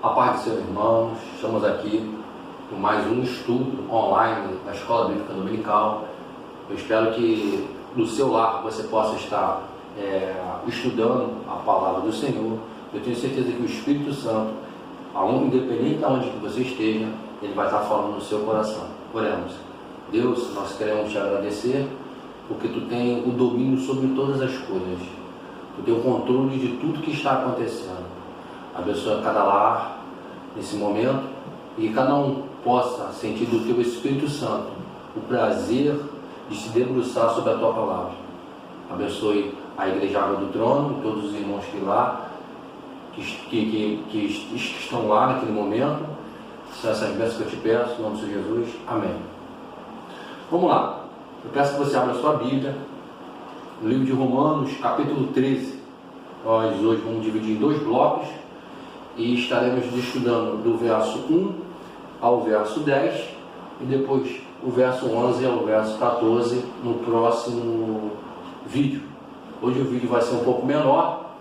A paz de seus irmãos, estamos aqui com mais um estudo online da Escola Bíblica Dominical. Eu espero que no seu lar você possa estar estudando a palavra do Senhor. Eu tenho certeza que o Espírito Santo, independente de onde você esteja, ele vai estar falando no seu coração. Oremos. Deus, nós queremos te agradecer porque tu tem o domínio sobre todas as coisas. Tu tem o controle de tudo que está acontecendo. Abençoa cada lar nesse momento e que cada um possa sentir do teu Espírito Santo o prazer de se debruçar sobre a tua palavra. Abençoe a Igreja Água do Trono e todos os irmãos que estão lá naquele momento. São essas bênçãos que eu te peço, em nome de Jesus. Amém. Vamos lá. Eu peço que você abra a sua Bíblia no livro de Romanos, capítulo 13. Nós hoje vamos dividir em dois blocos e estaremos estudando do verso 1 ao verso 10 e depois o verso 11 ao verso 14 no próximo vídeo. Hoje o vídeo vai ser um pouco menor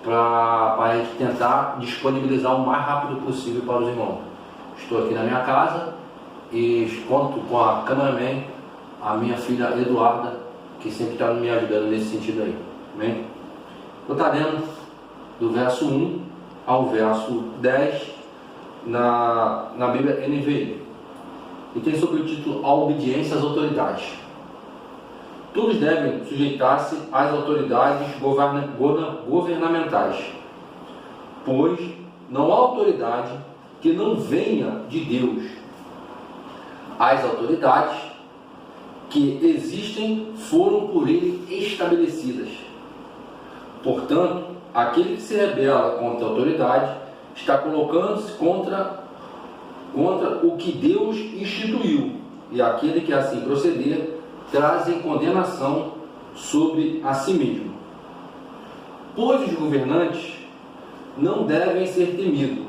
para a gente tentar disponibilizar o mais rápido possível para os irmãos. Estou aqui na minha casa e conto com a cameraman, a minha filha Eduarda, que sempre está me ajudando nesse sentido aí. Amém? Eu estou lendo do verso 1 ao verso 10 na Bíblia NVI. E tem sobre o título A Obediência às Autoridades. Todos devem sujeitar-se às autoridades governamentais, pois não há autoridade que não venha de Deus. As autoridades que existem foram por ele estabelecidas. Portanto, aquele que se rebela contra a autoridade está colocando-se contra o que Deus instituiu, e aquele que assim proceder trazem condenação sobre a si mesmo. Pois os governantes não devem ser temidos,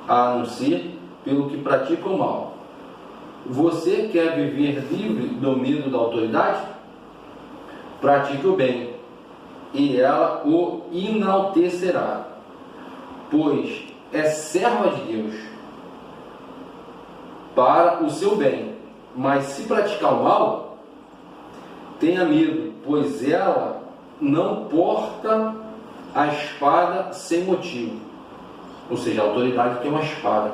a não ser pelo que praticam o mal. Você quer viver livre do medo da autoridade? Pratique o bem, e ela o enaltecerá, pois é serva de Deus para o seu bem. Mas se praticar o mal, tenha medo, pois ela não porta a espada sem motivo. Ou seja, a autoridade tem uma espada.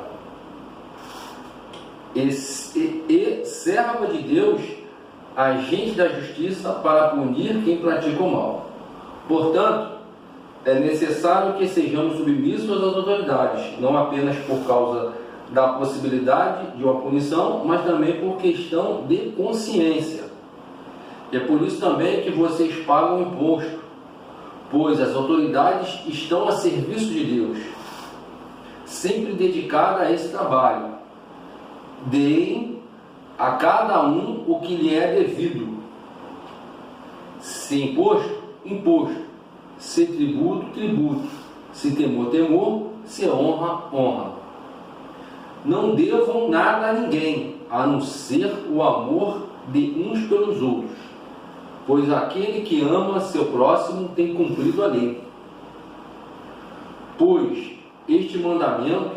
E serva de Deus, agente da justiça para punir quem pratica o mal. Portanto, é necessário que sejamos submissos às autoridades, não apenas por causa da possibilidade de uma punição, mas também por questão de consciência. E é por isso também que vocês pagam imposto, pois as autoridades estão a serviço de Deus, sempre dedicadas a esse trabalho. Deem a cada um o que lhe é devido. Se imposto, imposto. Se tributo, tributo. Se temor, temor. Se honra, honra. Não devam nada a ninguém, a não ser o amor de uns pelos outros, pois aquele que ama seu próximo tem cumprido a lei. Pois estes mandamentos,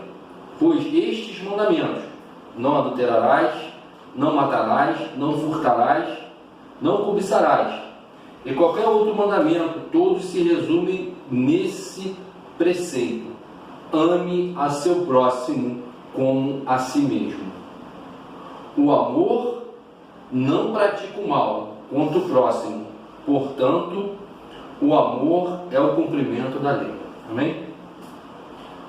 não adulterarás, não matarás, não furtarás, não cobiçarás, e qualquer outro mandamento, todos se resumem nesse preceito: ame a seu próximo como a si mesmo. O amor não pratica o mal contra o próximo, portanto, o amor é o cumprimento da lei. Amém?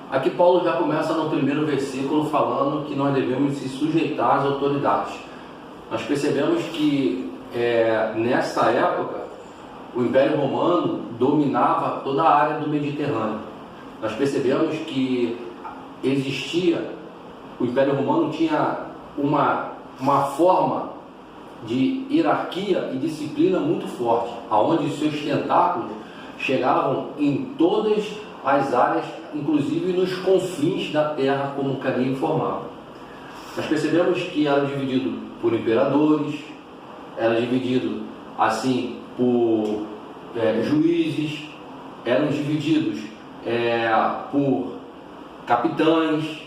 Aqui Paulo já começa no primeiro versículo falando que nós devemos se sujeitar às autoridades. Nós percebemos que nessa época o Império Romano dominava toda a área do Mediterrâneo. Nós percebemos que o Império Romano tinha uma forma de hierarquia e disciplina muito forte, aonde os seus tentáculos chegavam em todas as áreas, inclusive nos confins da terra, como Carinho informava. Nós percebemos que era dividido por imperadores, era dividido assim por juízes, eram divididos por capitães,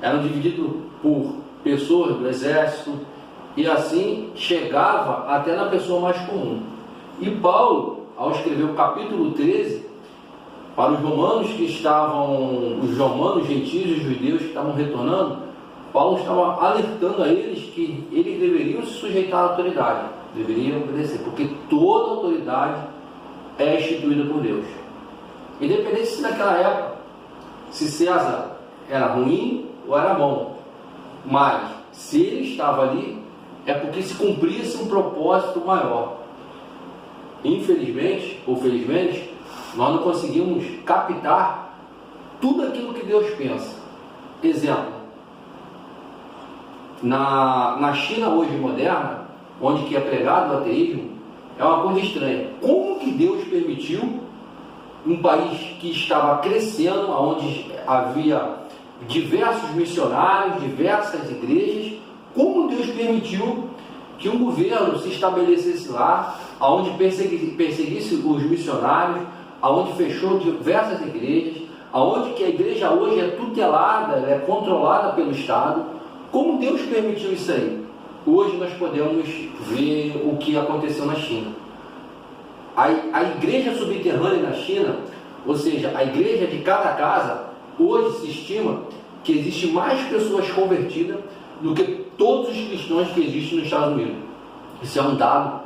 eram divididos por pessoas do exército, e assim chegava até na pessoa mais comum. E Paulo, ao escrever o capítulo 13, para os romanos que estavam, os romanos, gentios e judeus que estavam retornando, Paulo estava alertando a eles que eles deveriam se sujeitar à autoridade, deveriam obedecer, porque toda autoridade é instituída por Deus. Independente se naquela época, se César era ruim ou era bom, mas se ele estava ali, é porque se cumpria-se um propósito maior. Infelizmente, ou felizmente, nós não conseguimos captar tudo aquilo que Deus pensa. Exemplo, na China hoje moderna, onde que é pregado o ateísmo, é uma coisa estranha. Como que Deus permitiu um país que estava crescendo, onde havia diversos missionários, diversas igrejas, como Deus permitiu que um governo se estabelecesse lá, onde perseguisse os missionários, onde fechou diversas igrejas, onde que a igreja hoje é tutelada, é controlada pelo Estado? Como Deus permitiu isso aí? Hoje nós podemos ver o que aconteceu na China. A igreja subterrânea na China, ou seja, a igreja de cada casa, hoje se estima que existe mais pessoas convertidas do que todos os cristãos que existem nos Estados Unidos. Isso é um dado,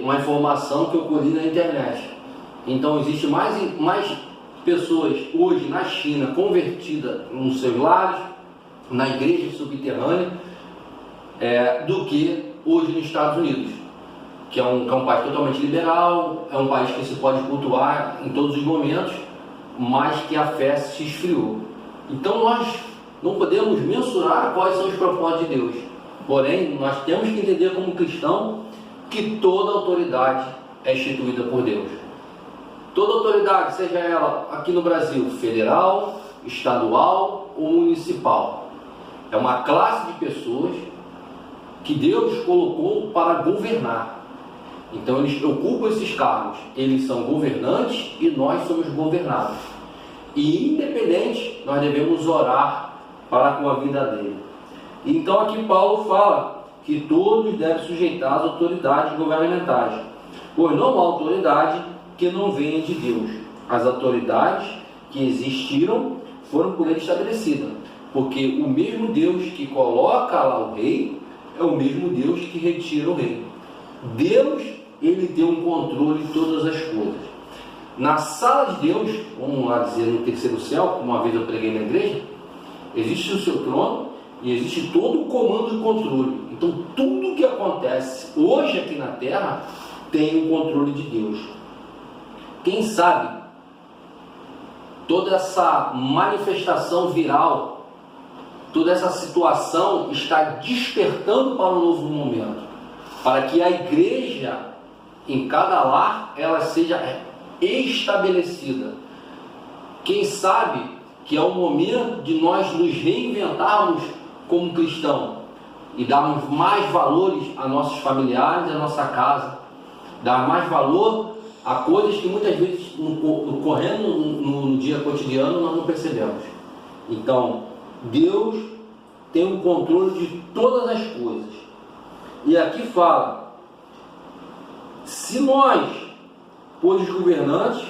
uma informação que eu colhi na internet. Então existe mais pessoas hoje na China convertidas nos seus lares, na igreja subterrânea, do que hoje nos Estados Unidos, que é um país totalmente liberal, é um país que se pode cultuar em todos os momentos, mas que a fé se esfriou. Então nós não podemos mensurar quais são os propósitos de Deus, porém nós temos que entender como cristão que toda autoridade é instituída por Deus. Toda autoridade, seja ela aqui no Brasil, federal, estadual ou municipal, é uma classe de pessoas que Deus colocou para governar. Então eles ocupam esses cargos, eles são governantes e nós somos governados. E independente, nós devemos orar para com a vida dele. Então aqui Paulo fala que todos devem sujeitar as autoridades governamentais, pois não há autoridade que não venha de Deus. As autoridades que existiram foram por ele estabelecidas, porque o mesmo Deus que coloca lá o rei é o mesmo Deus que retira o rei. Deus, ele tem um controle de todas as coisas. Na sala de Deus, vamos lá dizer, no terceiro céu, como uma vez eu preguei na igreja, existe o seu trono e existe todo o comando e controle. Então tudo que acontece hoje aqui na terra tem o controle de Deus. Quem sabe toda essa manifestação viral, toda essa situação está despertando para um novo momento, para que a igreja em cada lar ela seja estabelecida. Quem sabe que é o momento de nós nos reinventarmos como cristão e darmos mais valores a nossos familiares, a nossa casa, dar mais valor a coisas que muitas vezes correndo no dia cotidiano nós não percebemos. Então Deus tem o controle de todas as coisas. E aqui fala, se nós, pois os governantes,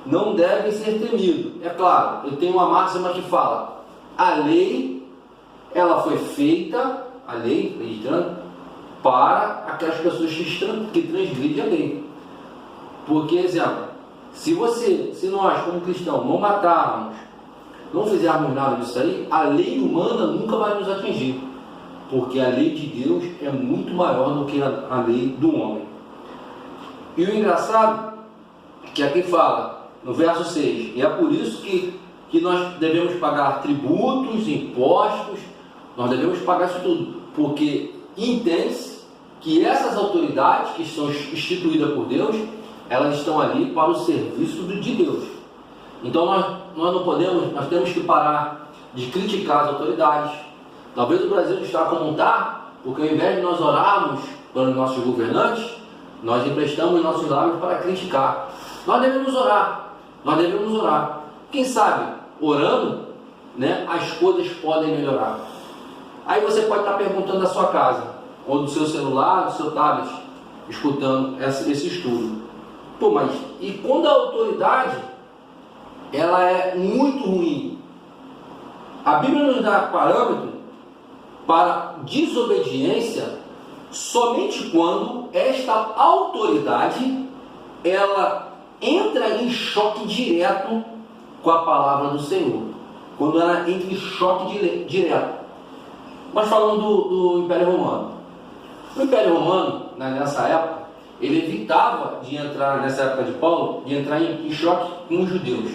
não devem ser temidos. É claro, eu tenho uma máxima que fala, a lei, ela foi feita, a lei, registrando, para aquelas pessoas que transgridem a lei. Porque, exemplo, se nós como cristãos não matarmos, não fizermos nada disso aí, a lei humana nunca vai nos atingir, porque a lei de Deus é muito maior do que a lei do homem. E o engraçado que aqui fala, no verso 6, e é por isso que nós devemos pagar tributos, impostos, nós devemos pagar isso tudo, porque entende-se que essas autoridades que são instituídas por Deus, elas estão ali para o serviço de Deus. Então nós não podemos, nós temos que parar de criticar as autoridades. Talvez o Brasil está como está, porque ao invés de nós orarmos para os nossos governantes, nós emprestamos nossos lábios para criticar. Nós devemos orar. Quem sabe orando, né, as coisas podem melhorar. Aí você pode estar perguntando da sua casa, ou do seu celular, do seu tablet, escutando esse estudo. Pô, mas e quando a autoridade ela é muito ruim? A Bíblia nos dá parâmetro para desobediência somente quando esta autoridade ela entra em choque direto com a palavra do Senhor. Quando ela entra em choque direto. Mas falando do Império Romano. O Império Romano, nessa época, ele evitava de entrar, nessa época de Paulo, de entrar em choque com os judeus.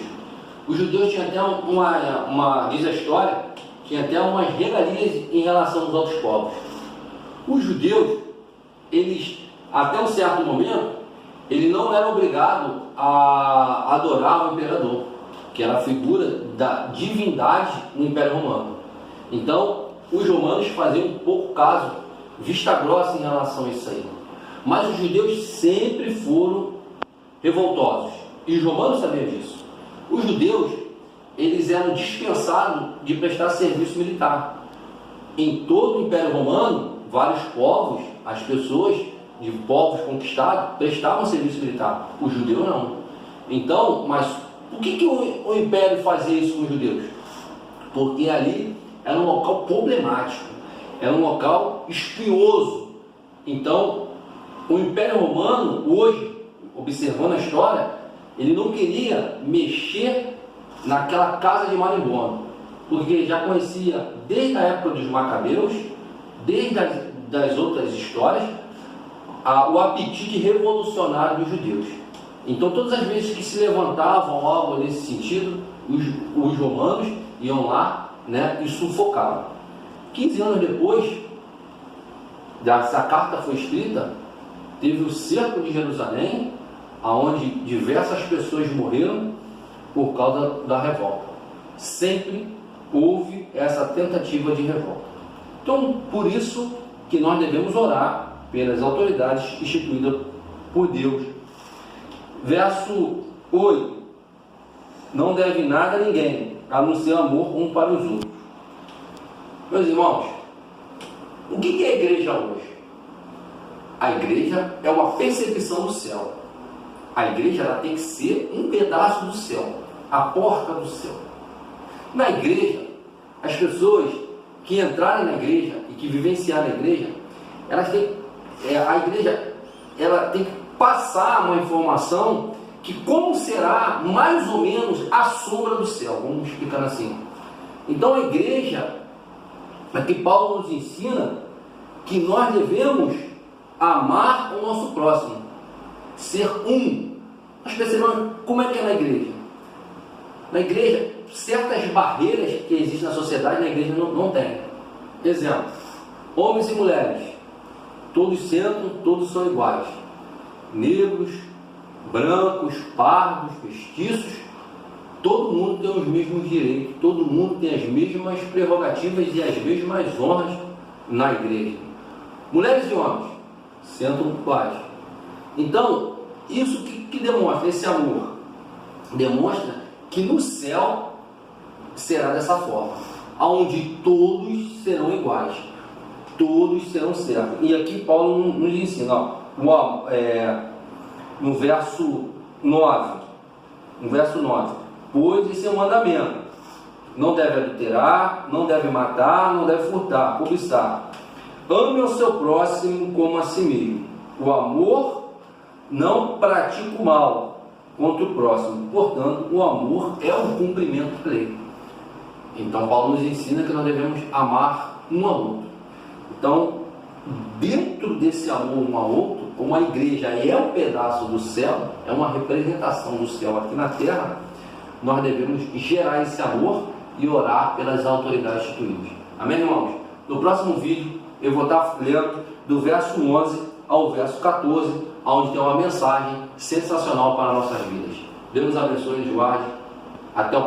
Os judeus tinham até diz a história, tinha até umas regalias em relação aos outros povos. Os judeus, eles, até um certo momento, ele não era obrigado a adorar o imperador, que era a figura da divindade no Império Romano. Então, os romanos faziam um pouco caso, vista grossa em relação a isso aí. Mas os judeus sempre foram revoltosos, e os romanos sabiam disso. Os judeus, eles eram dispensados de prestar serviço militar. Em todo o Império Romano, vários povos, as pessoas de povos conquistados, prestavam serviço militar. Os judeus não. Então, mas por que o Império fazia isso com os judeus? Porque ali era um local problemático, era um local espinhoso. Então, o Império Romano, hoje, observando a história, ele não queria mexer naquela casa de marimbondo, porque já conhecia desde a época dos Macabeus, desde das outras histórias, o apetite revolucionário dos judeus. Então, todas as vezes que se levantavam algo nesse sentido, os romanos iam lá, né, e sufocavam. 15 anos depois dessa carta foi escrita, teve o cerco de Jerusalém, onde diversas pessoas morreram por causa da revolta. Sempre houve essa tentativa de revolta. Então, por isso que nós devemos orar pelas autoridades instituídas por Deus. Verso 8. Não deve nada a ninguém, a não ser amor um para os outros. Meus irmãos, o que é a igreja hoje? A igreja é uma percepção do céu. A igreja ela tem que ser um pedaço do céu, a porta do céu. Na igreja, as pessoas que entrarem na igreja e que vivenciarem a igreja, elas têm, a igreja ela tem que passar uma informação que como será mais ou menos a sombra do céu, vamos explicar assim. Então a igreja, aqui Paulo nos ensina que nós devemos amar o nosso próximo, ser um. Nós percebemos como é que é na igreja. Na igreja, certas barreiras que existem na sociedade, na igreja não tem. Exemplo, homens e mulheres, todos sentam, todos são iguais. Negros, brancos, pardos, mestiços, todo mundo tem os mesmos direitos, todo mundo tem as mesmas prerrogativas e as mesmas honras na igreja. Mulheres e homens sentam iguais. Então, isso que demonstra, esse amor, demonstra que no céu será dessa forma, onde todos serão iguais, todos serão certos. E aqui Paulo nos ensina, no verso 9, pois esse é um mandamento: não deve adulterar, não deve matar, não deve furtar, cobiçar. Ame o seu próximo como a si mesmo. O amor não pratica o mal contra o próximo. Portanto, o amor é o cumprimento da lei. Então, Paulo nos ensina que nós devemos amar um ao outro. Então, dentro desse amor um ao outro, como a igreja é um pedaço do céu, é uma representação do céu aqui na terra, nós devemos gerar esse amor e orar pelas autoridades instituídas. Amém, irmãos? No próximo vídeo, eu vou estar lendo do verso 11 ao verso 14, onde tem uma mensagem sensacional para nossas vidas. Deus nos abençoe e nos guarde. Até o próximo.